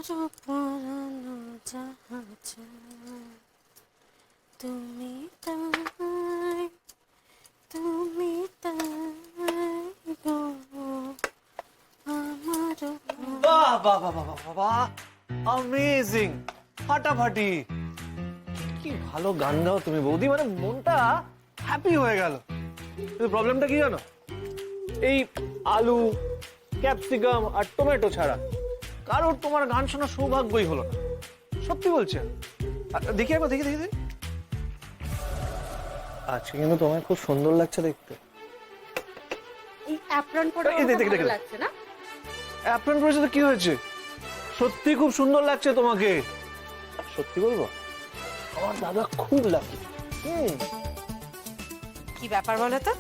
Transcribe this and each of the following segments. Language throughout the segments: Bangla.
আমারও পরানো জাহাজ তুমি তাই তুমি তাই গো আমারও বাহ বাহ বাহ বাহ বাহ বাহ অ্যামেজিং ফাটাফাটি কি ভালো গান গাও তুমি বৌদি মানে মনটা হ্যাপি হয়ে গেল কিন্তু প্রবলেমটা কি জানো এই আলু ক্যাপসিকাম আর টমেটো ছাড়া কারোর তোমার গান শোনার সৌভাগ্যই হলো না সত্যি বলছি দেখি একবার দেখি দেখি দেখি আজকে কিন্তু তোমায় খুব সুন্দর লাগছে দেখতে এই অ্যাপ্রন পরে এই দেখ, দেখ, দেখ। ভালো লাগছে না? অ্যাপ্রন পরেছে তো কি হয়েছে সত্যি খুব সুন্দর লাগছে তোমাকে সত্যি বলবো আমার দাদা খুব লাকি কি ব্যাপার বলো তো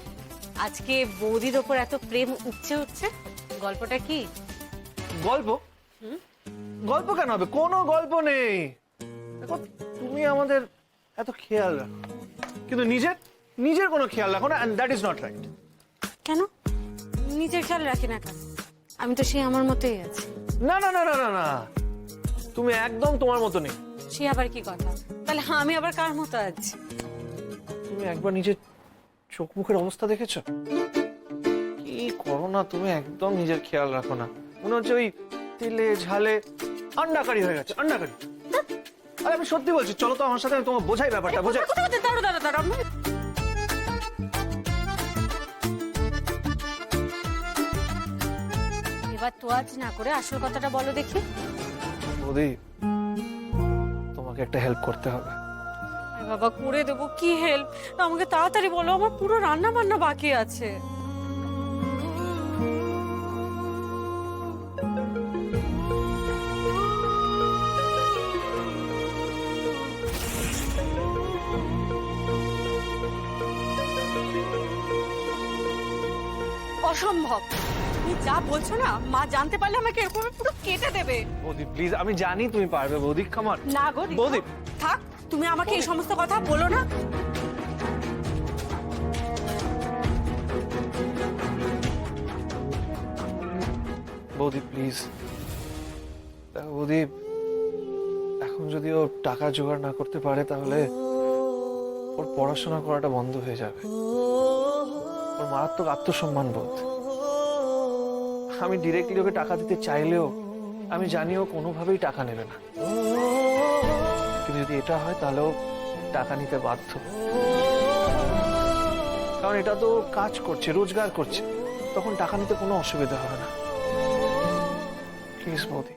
আজকে বৌদির ওপর এত প্রেম উঠছে উঠছে গল্পটা কি? গল্প গল্প কেন হবে কোনো গল্প নেই দেখো তুমি আমাদের এত খেয়াল রাখো কিন্তু নিজের নিজের কোনো খেয়াল রাখো না and that is not right কেন নিজের খেয়াল রাখি না কেন? আমি তো সেই আমার মতোই আছি। না না না না না না তুমি একদম তোমার মতো নেই সে আবার কি কথা? তাহলে আমি আবার কার মতো আছি? তুমি একবার নিজের চোখ মুখের অবস্থা দেখেছো কি করো না তুমি একদম নিজের খেয়াল রাখো না মনে হচ্ছে ওই তেলে ঝালে আন্ডাকারি হয়ে গেছে আন্ডাকারি আরে আমি সত্যি বলছি চলো তো আমার সাথে আমি তোমার বোঝাই ব্যাপারটা বোঝাই দাঁড়ো দাঁড়ো দাঁড়ো এবার তো আজ না করে আসল কথাটা বলো দেখি। বৌদি তোমাকে একটা হেল্প করতে হবে আরে বাবা করে দেবো কি হেল্প? আমাকে তাড়াতাড়ি বলো আমার পুরো রান্না বান্না বাকি আছে। অসম্ভব তুমি যা বলছো না মা জানতে পারলে আমাকে এরকম পুরো কেটে দেবে। বৌদি প্লিজ আমি জানি তুমি পারবে বৌদি কামার না গো বৌদি থাক তুমি আমাকে এই সমস্ত কথা বলো না। বৌদি প্লিজ দেখো বৌদি এখন যদি ও টাকা জোগাড় না করতে পারে তাহলে ওর পড়াশোনা করাটা বন্ধ হয়ে যাবে ওর মারাত্মক আত্মসম্মান বোধ আমি ডিরেক্টলি ওকে টাকা দিতে চাইলেও আমি জানি ও কোনোভাবেই টাকা নেবে না কিন্তু যদি এটা হয় তাহলেও টাকা নিতে বাধ্য কারণ এটা তো কাজ করছে রোজগার করছে তখন টাকা নিতে কোনো অসুবিধা হবে না প্লিজ বৌদি